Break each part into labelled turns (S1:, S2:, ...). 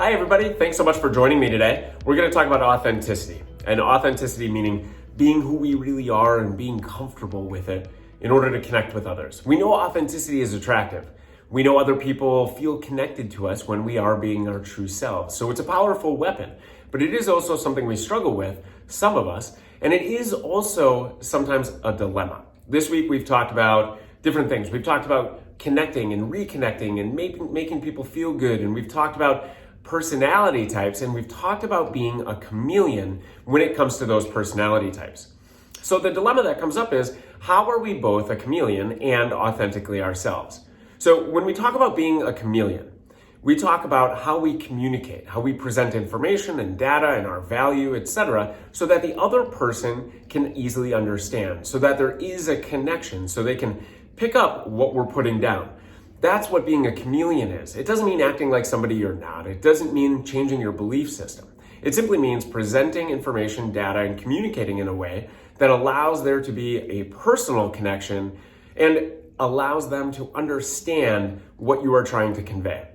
S1: Hi everybody, thanks so much for joining me today. We're going to talk about authenticity, and authenticity meaning being who we really are and being comfortable with it in order to connect with others. We know authenticity is attractive. We know other people feel connected to us when we are being our true selves. So it's a powerful weapon, but it is also something we struggle with, some of us, and it is also sometimes a dilemma. This week we've talked about different things. We've talked about connecting and reconnecting and making people feel good, and we've talked about personality types, and we've talked about being a chameleon when it comes to those personality types. So the dilemma that comes up is, how are we both a chameleon and authentically ourselves? So when we talk about being a chameleon, we talk about how we communicate, how we present information and data and our value, etc., so that the other person can easily understand, so that there is a connection, so they can pick up what we're putting down. That's what being a chameleon is. It doesn't mean acting like somebody you're not. It doesn't mean changing your belief system. It simply means presenting information, data, and communicating in a way that allows there to be a personal connection and allows them to understand what you are trying to convey.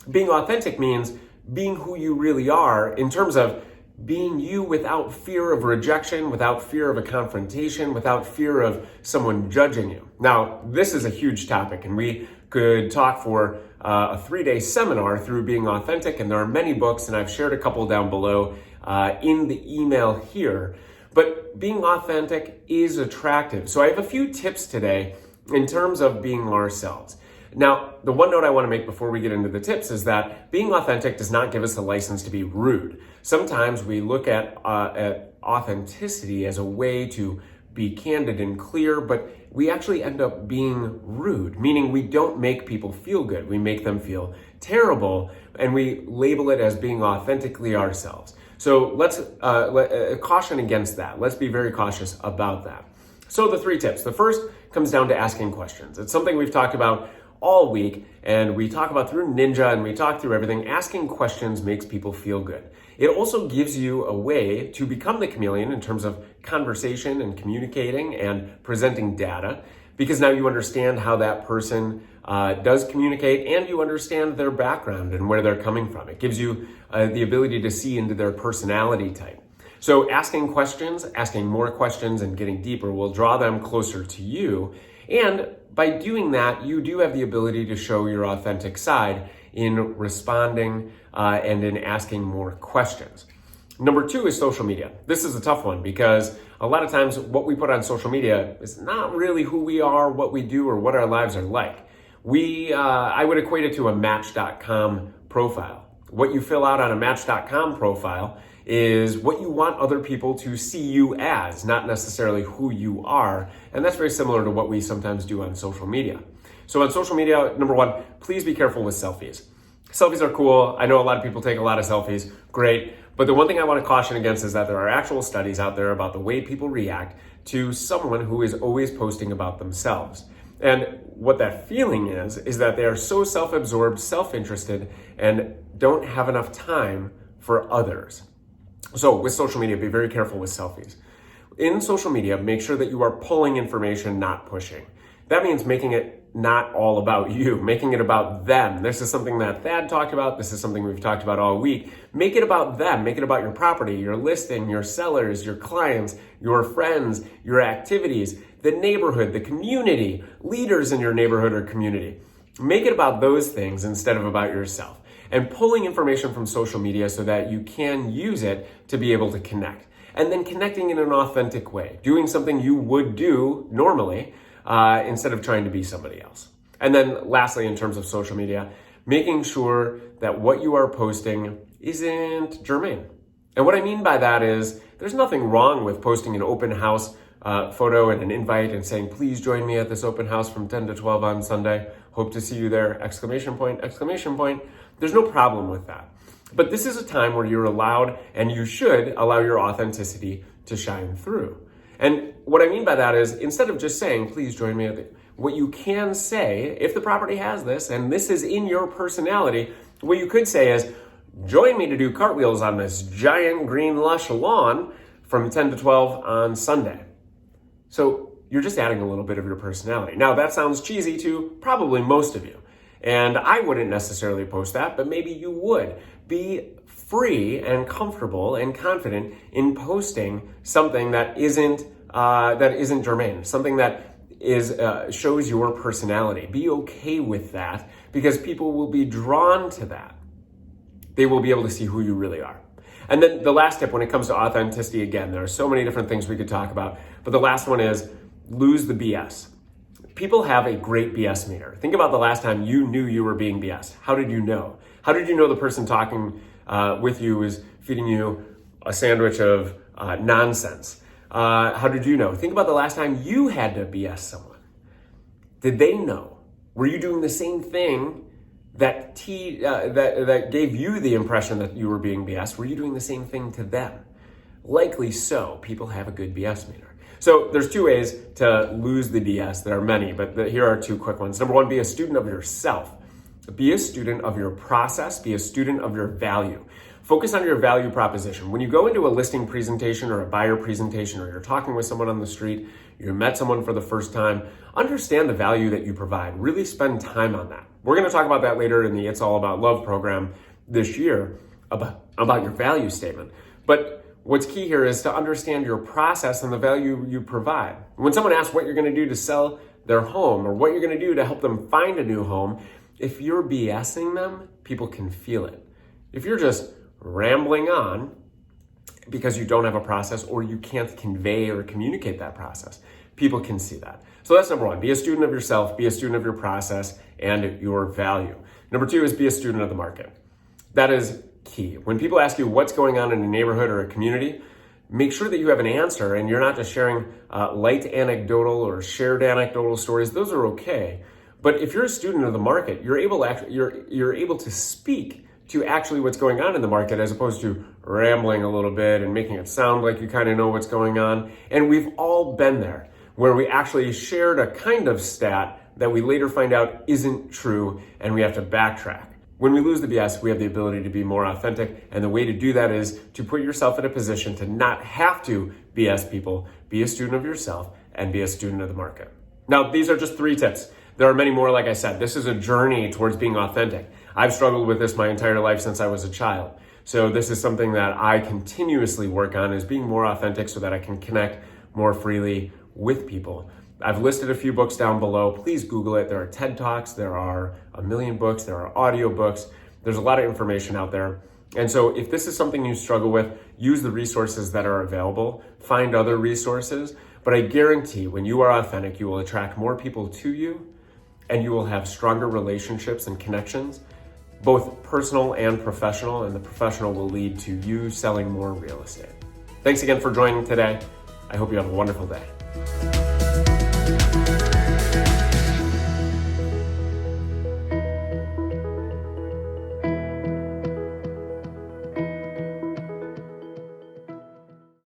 S1: Being authentic means being who you really are in terms of being you without fear of rejection, without fear of a confrontation, without fear of someone judging you. Now, this is a huge topic, and we could talk for a 3-day seminar through being authentic, and there are many books, and I've shared a couple down below in the email here. But being authentic is attractive. So I have a few tips today in terms of being ourselves. Now, the one note I want to make before we get into the tips is that being authentic does not give us a license to be rude. Sometimes we look at authenticity as a way to be candid and clear, but we actually end up being rude, meaning we don't make people feel good. We make them feel terrible, and we label it as being authentically ourselves. So let's caution against that. Let's be very cautious about that. So the 3 tips. The first comes down to asking questions. It's something we've talked about all week, and we talk about through Ninja, and we talk through everything. Asking questions makes people feel good. It also gives you a way to become the chameleon in terms of conversation and communicating and presenting data, because now you understand how that person does communicate, and you understand their background and where they're coming from. It gives you the ability to see into their personality type. So asking questions, asking more questions, and getting deeper will draw them closer to you. And by doing that, you do have the ability to show your authentic side in responding and in asking more questions. Number 2 is social media. This is a tough one because a lot of times what we put on social media is not really who we are, what we do, or what our lives are like. I would equate it to a Match.com profile. What you fill out on a Match.com profile is what you want other people to see you as, not necessarily who you are. And that's very similar to what we sometimes do on social media. So on social media, number 1, please be careful with selfies. Selfies are cool. I know a lot of people take a lot of selfies. Great. But the one thing I want to caution against is that there are actual studies out there about the way people react to someone who is always posting about themselves. And what that feeling is that they are so self-absorbed, self-interested, and don't have enough time for others. So with social media, be very careful with selfies. In social media, make sure that you are pulling information, not pushing. That means making it not all about you, making it about them. This is something that Thad talked about. This is something we've talked about all week. Make it about them. Make it about your property, your listing, your sellers, your clients, your friends, your activities, the neighborhood, the community, leaders in your neighborhood or community. Make it about those things instead of about yourself. And pulling information from social media so that you can use it to be able to connect. And then connecting in an authentic way, doing something you would do normally instead of trying to be somebody else. And then lastly, in terms of social media, making sure that what you are posting isn't germane. And what I mean by that is there's nothing wrong with posting an open house photo and an invite and saying, please join me at this open house from 10 to 12 on Sunday. Hope to see you there, exclamation point, exclamation point. There's no problem with that. But this is a time where you're allowed, and you should allow your authenticity to shine through. And what I mean by that is, instead of just saying, please join me at what you can say, if the property has this, and this is in your personality, what you could say is, join me to do cartwheels on this giant green lush lawn from 10 to 12 on Sunday. So you're just adding a little bit of your personality. Now that sounds cheesy to probably most of you. And I wouldn't necessarily post that, but maybe you would. Be free and comfortable and confident in posting something that isn't germane, something that shows your personality. Be okay with that, because people will be drawn to that. They will be able to see who you really are. And then the last tip when it comes to authenticity, again, there are so many different things we could talk about, but the last one is lose the BS. People have a great BS meter. Think about the last time you knew you were being BS. How did you know? How did you know the person talking with you is feeding you a sandwich of nonsense? How did you know? Think about the last time you had to BS someone. Did they know? Were you doing the same thing that gave you the impression that you were being BS? Were you doing the same thing to them? Likely so. People have a good BS meter. So there's two ways to lose the BS. There are many, but here are two quick ones. Number one, be a student of yourself. Be a student of your process. Be a student of your value. Focus on your value proposition. When you go into a listing presentation or a buyer presentation, or you're talking with someone on the street, you met someone for the first time, understand the value that you provide. Really spend time on that. We're going to talk about that later in the It's All About Love program this year, about your value statement. But what's key here is to understand your process and the value you provide. When someone asks what you're going to do to sell their home, or what you're going to do to help them find a new home, if you're BSing them, people can feel it. If you're just rambling on because you don't have a process, or you can't convey or communicate that process, people can see that. So that's number one. Be a student of yourself, be a student of your process and your value. Number two is be a student of the market. That is key. When people ask you what's going on in a neighborhood or a community, make sure that you have an answer and you're not just sharing light anecdotal or shared anecdotal stories. Those are okay. But if you're a student of the market, you're able to speak to actually what's going on in the market, as opposed to rambling a little bit and making it sound like you kind of know what's going on. And we've all been there, where we actually shared a kind of stat that we later find out isn't true, and we have to backtrack. When we lose the BS, we have the ability to be more authentic, and the way to do that is to put yourself in a position to not have to BS people. Be a student of yourself and be a student of the market. Now, these are just 3 tips. There are many more, like I said. This is a journey towards being authentic. I've struggled with this my entire life since I was a child. So this is something that I continuously work on, is being more authentic so that I can connect more freely with people. I've listed a few books down below. Please Google it. There are TED Talks. There are a million books. There are audio books. There's a lot of information out there. And so if this is something you struggle with, use the resources that are available. Find other resources. But I guarantee when you are authentic, you will attract more people to you, and you will have stronger relationships and connections, both personal and professional, and the professional will lead to you selling more real estate. Thanks again for joining today. I hope you have a wonderful day.